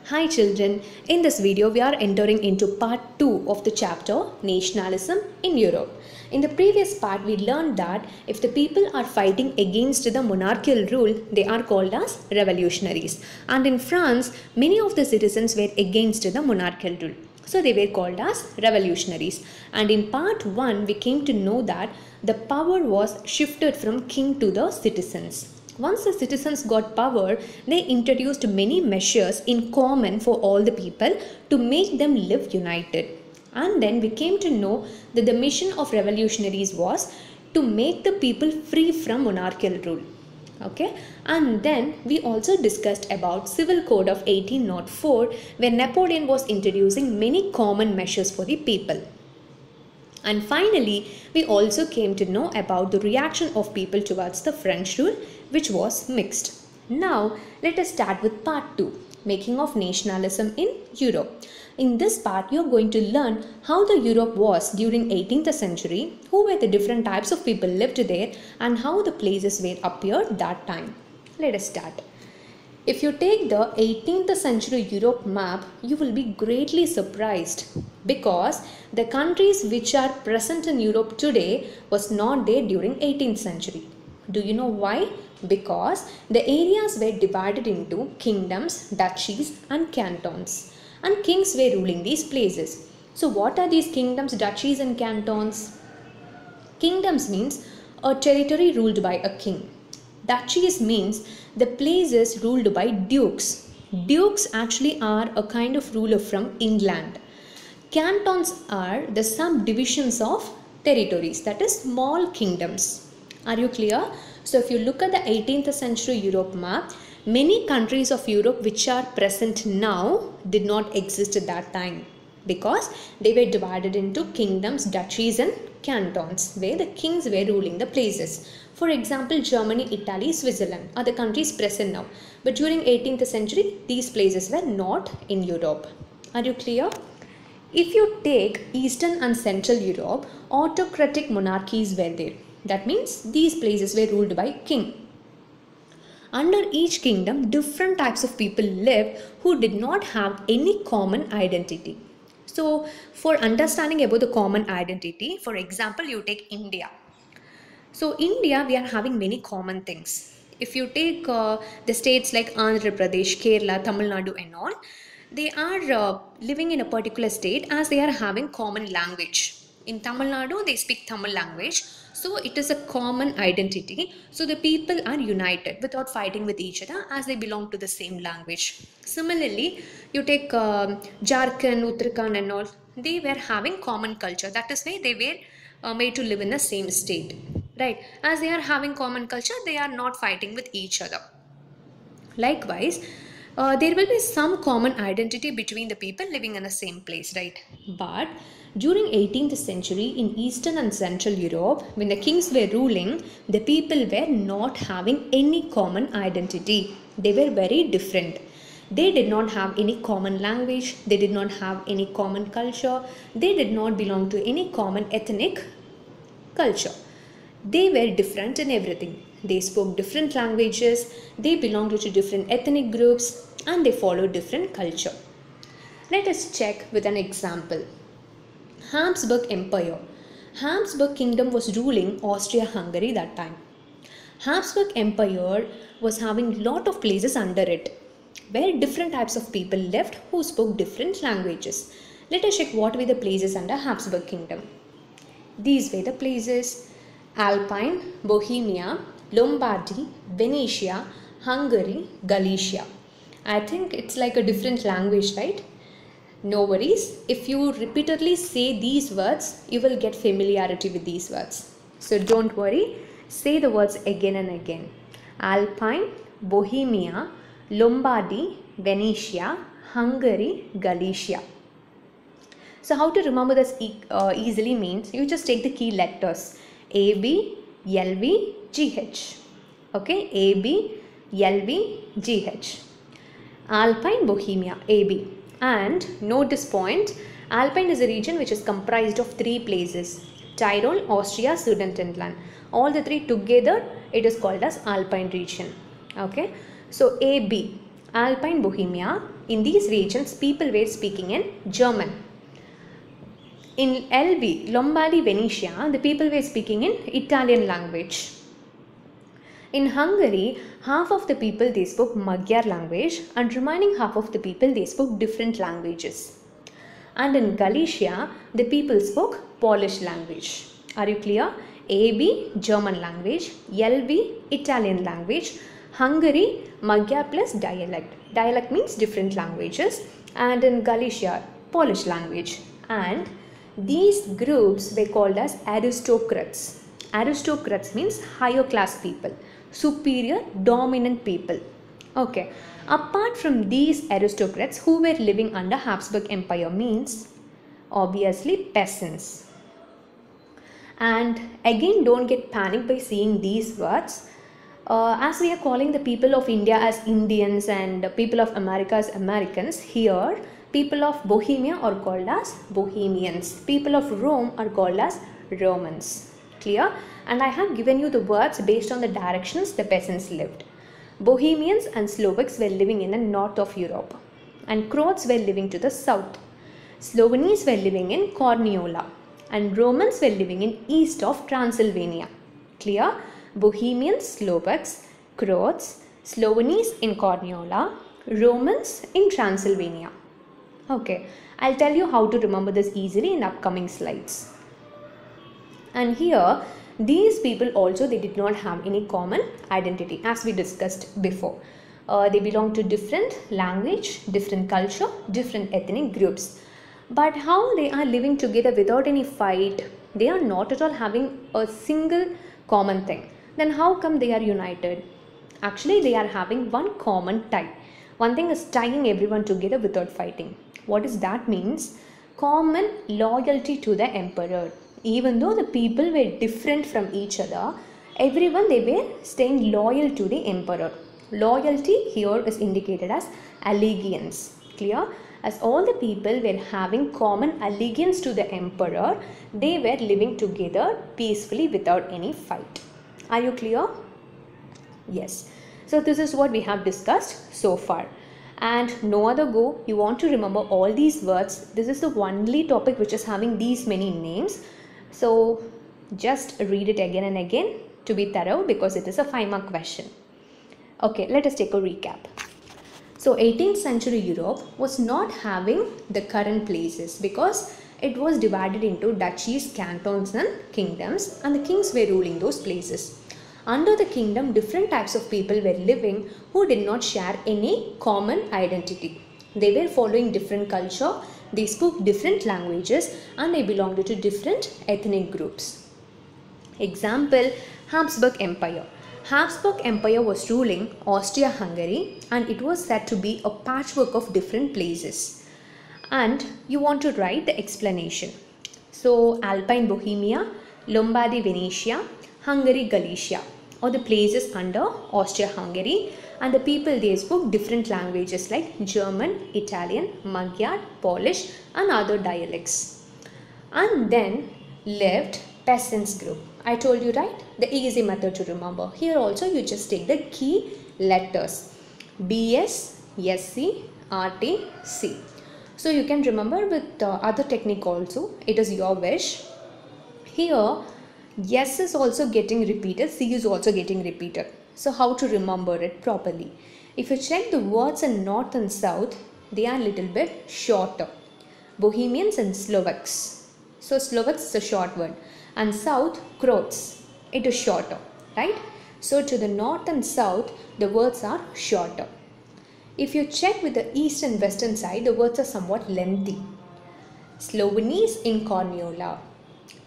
Hi children, in this video we are entering into part 2 of the chapter Nationalism in Europe. In the previous part we learned that if the people are fighting against the monarchical rule, they are called as revolutionaries. And in France, many of the citizens were against the monarchical rule. So they were called as revolutionaries. And in part 1 we came to know that the power was shifted from king to the citizens. Once the citizens got power, they introduced many measures in common for all the people to make them live united. And then we came to know that the mission of revolutionaries was to make the people free from monarchical rule. Okay, and then we also discussed about Civil Code of 1804, where Napoleon was introducing many common measures for the people. And finally, we also came to know about the reaction of people towards the French rule, which was mixed. Now, let us start with part 2, making of nationalism in Europe. In this part, you are going to learn how the Europe was during 18th century, who were the different types of people lived there, and how the places were appeared that time. Let us start. If you take the 18th century Europe map, you will be greatly surprised because the countries which are present in Europe today was not there during 18th century. Do you know why? Because the areas were divided into kingdoms, duchies and cantons, and kings were ruling these places. So what are these kingdoms, duchies and cantons? Kingdoms means a territory ruled by a king. Duchies means the places ruled by dukes. Dukes actually are a kind of ruler from England. Cantons are the subdivisions of territories, that is small kingdoms. Are you clear? So if you look at the 18th century Europe map, many countries of Europe which are present now did not exist at that time because they were divided into kingdoms, duchies and cantons where the kings were ruling the places. For example, Germany, Italy, Switzerland are the countries present now. But during 18th century, these places were not in Europe. Are you clear? If you take Eastern and Central Europe, autocratic monarchies were there. That means these places were ruled by king. Under each kingdom, different types of people lived who did not have any common identity. So, for understanding about the common identity, for example, you take India. So, India, we are having many common things. If you take the states like Andhra Pradesh, Kerala, Tamil Nadu, and all, they are living in a particular state as they are having common language. In Tamil Nadu, they speak Tamil language. So, it is a common identity. So, the people are united without fighting with each other as they belong to the same language. Similarly, you take Jharkhand, Uttarakhand, and all, they were having common culture. That is why they were made to live in the same state, right? As they are having common culture, they are not fighting with each other. Likewise, there will be some common identity between the people living in the same place, right? But during 18th century in Eastern and Central Europe, when the kings were ruling, the people were not having any common identity. They were very different. They did not have any common language, they did not have any common culture, they did not belong to any common ethnic culture. They were different in everything. They spoke different languages, they belonged to different ethnic groups, and they followed different culture. Let us check with an example. Habsburg Empire. Habsburg Kingdom was ruling Austria-Hungary that time. Habsburg Empire was having lot of places under it, where different types of people lived who spoke different languages. Let us check what were the places under Habsburg Kingdom. These were the places: Alpine, Bohemia, Lombardy, Venetia, Hungary, Galicia. I think it's like a different language, right? No worries. If you repeatedly say these words, you will get familiarity with these words. So don't worry. Say the words again and again. Alpine, Bohemia, Lombardy, Venetia, Hungary, Galicia. So how to remember this easily means you just take the key letters A, B, L, V, G, H. Okay, A, B, L, V, G, H. Alpine, Bohemia, A, B. And note this point, Alpine is a region which is comprised of 3 places: Tyrol, Austria, Sudetenland. All the 3 together, it is called as Alpine region. Okay, so A, B. Alpine Bohemia, in these regions people were speaking in German. In LV, Lombardy Venetia, the people were speaking in Italian language. In Hungary, half of the people they spoke Magyar language and remaining half of the people they spoke different languages. And in Galicia, the people spoke Polish language. Are you clear? AB, German language, LV, Italian language, Hungary, Magyar plus dialect. Dialect means different languages, and in Galicia, Polish language. And these groups were called as aristocrats. Aristocrats means higher class people, superior, dominant people. Okay. Apart from these aristocrats who were living under Habsburg Empire means obviously peasants. And again, don't get panicked by seeing these words. As we are calling the people of India as Indians and people of America as Americans, here people of Bohemia are called as Bohemians. People of Rome are called as Romans. Clear? And I have given you the words based on the directions the peasants lived. Bohemians and Slovaks were living in the north of Europe, and Croats were living to the south. Slovenes were living in Corniola, and Romans were living in east of Transylvania. Clear? Bohemians, Slovaks, Croats, Slovenes in Corniola, Romans in Transylvania. Okay, I'll tell you how to remember this easily in upcoming slides. And here, these people also, they did not have any common identity as we discussed before. They belong to different language, different culture, different ethnic groups. But how they are living together without any fight? They are not at all having a single common thing. Then how come they are united? Actually, they are having one common tie. One thing is tying everyone together without fighting. What does that means? Common loyalty to the emperor. Even though the people were different from each other, everyone they were staying loyal to the emperor. Loyalty here is indicated as allegiance. Clear? As all the people were having common allegiance to the emperor, they were living together peacefully without any fight. Are you clear? Yes. So this is what we have discussed so far. And no other go, you want to remember all these words. This is the only topic which is having these many names. So just read it again and again to be thorough because it is a 5-mark question. Okay, let us take a recap. So 18th century Europe was not having the current places because it was divided into duchies, cantons and kingdoms, and the kings were ruling those places. Under the kingdom, different types of people were living who did not share any common identity. They were following different culture, they spoke different languages, and they belonged to different ethnic groups. Example, Habsburg Empire. Habsburg Empire was ruling Austria-Hungary, and it was said to be a patchwork of different places. And you want to write the explanation. So Alpine Bohemia, Lombardy Venetia, Hungary Galicia are the places under Austria-Hungary, and the people they spoke different languages like German, Italian, Magyar, Polish and other dialects. And then lived peasants group. I told you, right? The easy method to remember. Here also you just take the key letters BS, SC, RT, C. So you can remember with other technique also. It is your wish. Here S is also getting repeated, C is also getting repeated. So how to remember it properly? If you check the words in north and south, they are a little bit shorter. Bohemians and Slovaks. So Slovaks is a short word. And south, Croats. It is shorter, right? So to the north and south, the words are shorter. If you check with the east and western side, the words are somewhat lengthy. Slovenes in Corniola,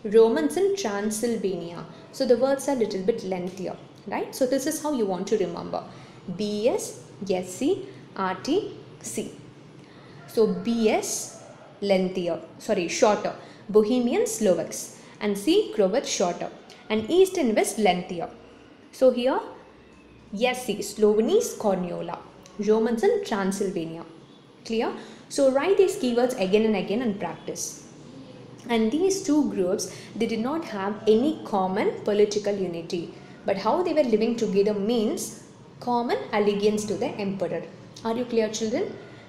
Romans in Transylvania. So the words are little bit lengthier, right? So this is how you want to remember. BS, SC, RT, C. So BS lengthier, shorter. Bohemian Slovaks. And C, Croats shorter. And east and west lengthier. So here SC, Slovenes, Corniola. Romans in Transylvania. Clear? So write these keywords again and again and practice. And these two groups, they did not have any common political unity. But how they were living together means common allegiance to the emperor. Are you clear, children?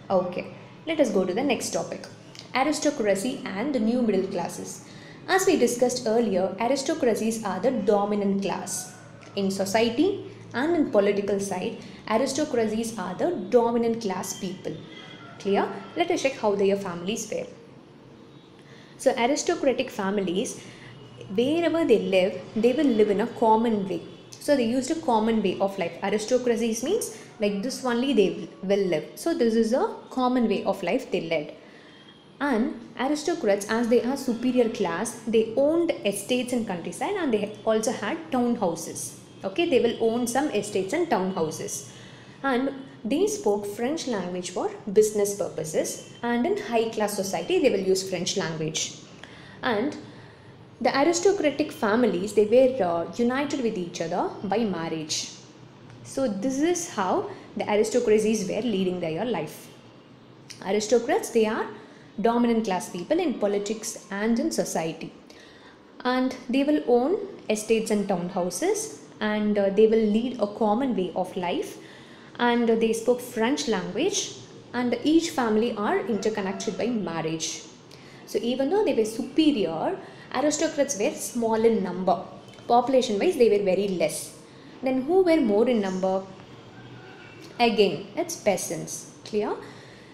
Okay, let us go to the next topic. Aristocracy and the new middle classes. As we discussed earlier, aristocracies are the dominant class. In society and in political side, aristocracies are the dominant class people. Clear? Let us check how their families were. So aristocratic families, wherever they live, they will live in a common way. So they used a common way of life. Aristocracies means like this only they will live. So this is a common way of life they led. And aristocrats, as they are superior class, they owned estates in countryside and they also had town houses. Okay, they will own some estates and town houses. And they spoke French language for business purposes, and in high class society they will use French language. And the aristocratic families, they were united with each other by marriage. So this is how the aristocracies were leading their life. Aristocrats, they are dominant class people in politics and in society. And they will own estates and town houses, and they will lead a common way of life. And they spoke French language, and each family are interconnected by marriage. So even though they were superior, aristocrats were small in number. Population wise, they were very less. Then who were more in number? Again, it's peasants. Clear?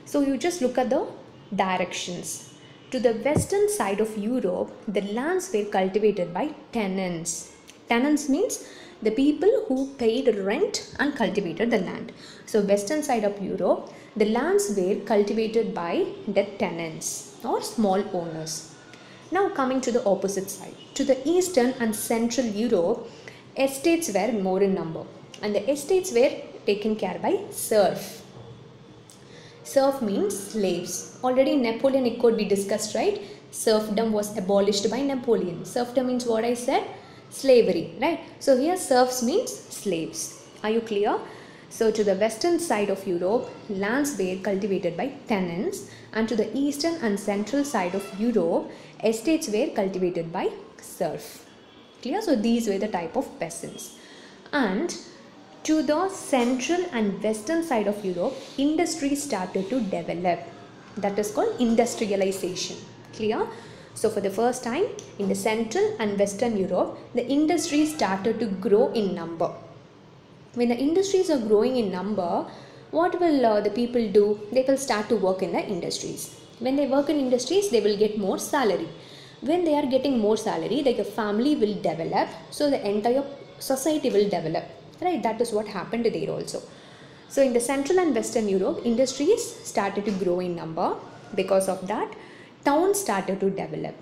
So you just look at the directions. To the western side of Europe, the lands were cultivated by tenants. Tenants means the people who paid rent and cultivated the land. So western side of Europe, the lands were cultivated by the tenants or small owners. Now coming to the opposite side. To the eastern and central Europe, estates were more in number, and the estates were taken care by serf. Serf means slaves. Already in Napoleonic Code we discussed, right? Serfdom was abolished by Napoleon. Serfdom means what I said? Slavery, right? So here serfs means slaves. Are you clear? So to the western side of Europe, lands were cultivated by tenants, and to the eastern and central side of Europe, estates were cultivated by serf. Clear? So these were the type of peasants. And to the central and western side of Europe, industry started to develop. That is called industrialization. Clear? So for the first time in the central and western Europe, the industry started to grow in number. When the industries are growing in number, what will the people do? They will start to work in the industries. When they work in industries, they will get more salary. When they are getting more salary, the family will develop, so the entire society will develop. Right? That is what happened there also. So in the central and western Europe, industries started to grow in number. Because of that, towns started to develop,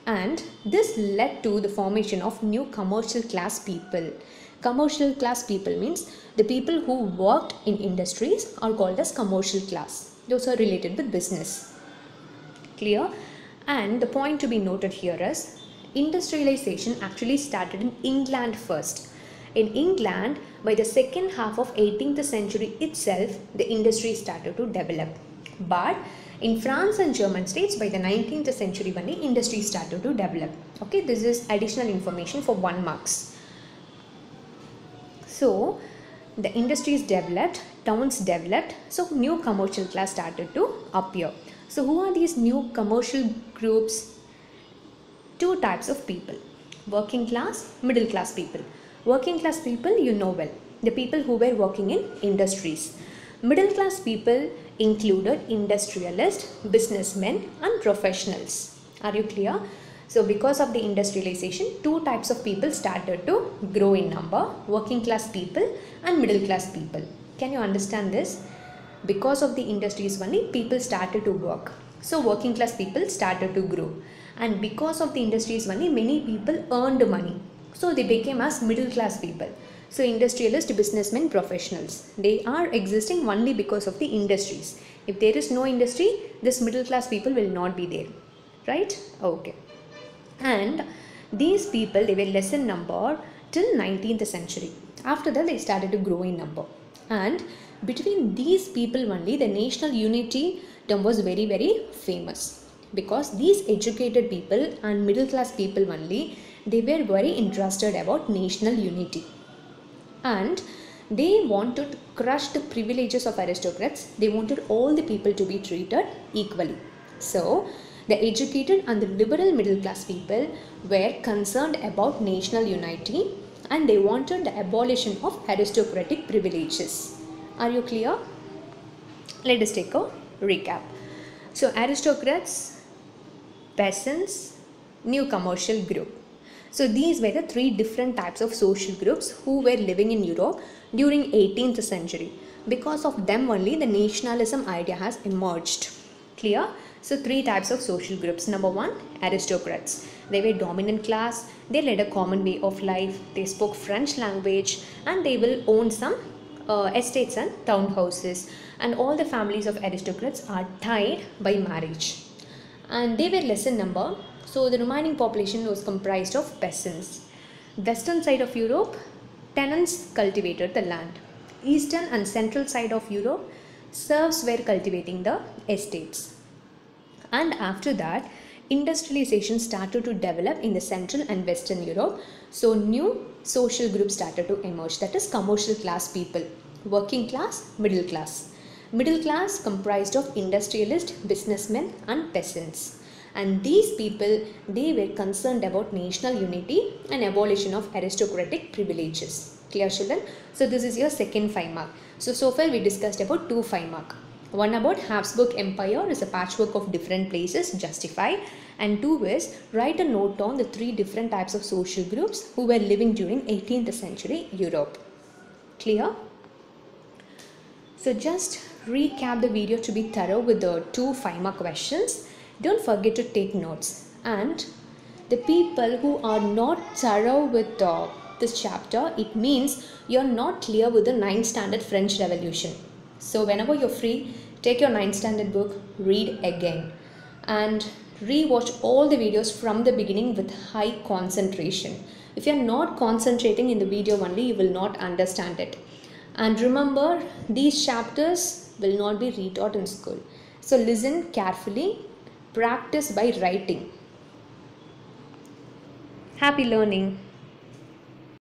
and this led to the formation of new commercial class people. Commercial class people means the people who worked in industries are called as commercial class. Those are related with business. Clear? And the point to be noted here is industrialization actually started in England first. In England, by the second half of 18th century itself, the industry started to develop. But in France and German states, by the 19th century, when the industry started to develop. Okay, this is additional information for 1 marks. So, the industries developed, towns developed, so new commercial class started to appear. So, who are these new commercial groups? 2 types of people, working class, middle class people. Working class people, you know well, the people who were working in industries. Middle class people included industrialists, businessmen and professionals. Are you clear? So because of the industrialization, 2 types of people started to grow in number, working class people and middle class people. Can you understand this? Because of the industries only, people started to work. So working class people started to grow. And because of the industries only, many people earned money. So they became as middle class people. So industrialists, businessmen, professionals, they are existing only because of the industries. If there is no industry, this middle class people will not be there. Right? Okay. And these people, they were less in number till 19th century. After that, they started to grow in number. And between these people only, the national unity term was very, very famous. Because these educated people and middle class people only, they were very interested about national unity. And they wanted to crush the privileges of aristocrats. They wanted all the people to be treated equally. So, the educated and the liberal middle class people were concerned about national unity, and they wanted the abolition of aristocratic privileges. Are you clear? Let us take a recap. So, aristocrats, peasants, new commercial group. So these were the three different types of social groups who were living in Europe during 18th century. Because of them only the nationalism idea has emerged. Clear? So three types of social groups. Number one, aristocrats. They were dominant class, they led a common way of life, they spoke French language, and they will own some estates and townhouses. And all the families of aristocrats are tied by marriage. And they were less in number. So the remaining population was comprised of peasants. Western side of Europe, tenants cultivated the land. Eastern and central side of Europe, serfs were cultivating the estates. And after that, industrialization started to develop in the central and western Europe. So new social groups started to emerge, that is commercial class people, working class, middle class. Middle class comprised of industrialists, businessmen and peasants. And these people, they were concerned about national unity and abolition of aristocratic privileges. Clear, children? So this is your second 5 mark. So far we discussed about 2 5 mark. One about Habsburg Empire is a patchwork of different places, justify. And 2 is write a note on the 3 different types of social groups who were living during 18th century Europe. Clear? So just recap the video to be thorough with the 2 5 mark questions. Don't forget to take notes. And the people who are not thorough with this chapter, it means you're not clear with the 9th standard French Revolution. So whenever you're free, take your 9th standard book, read again, and re-watch all the videos from the beginning with high concentration. If you're not concentrating in the video only, you will not understand it. And remember, these chapters will not be retaught in school. So listen carefully. Practice by writing. Happy learning.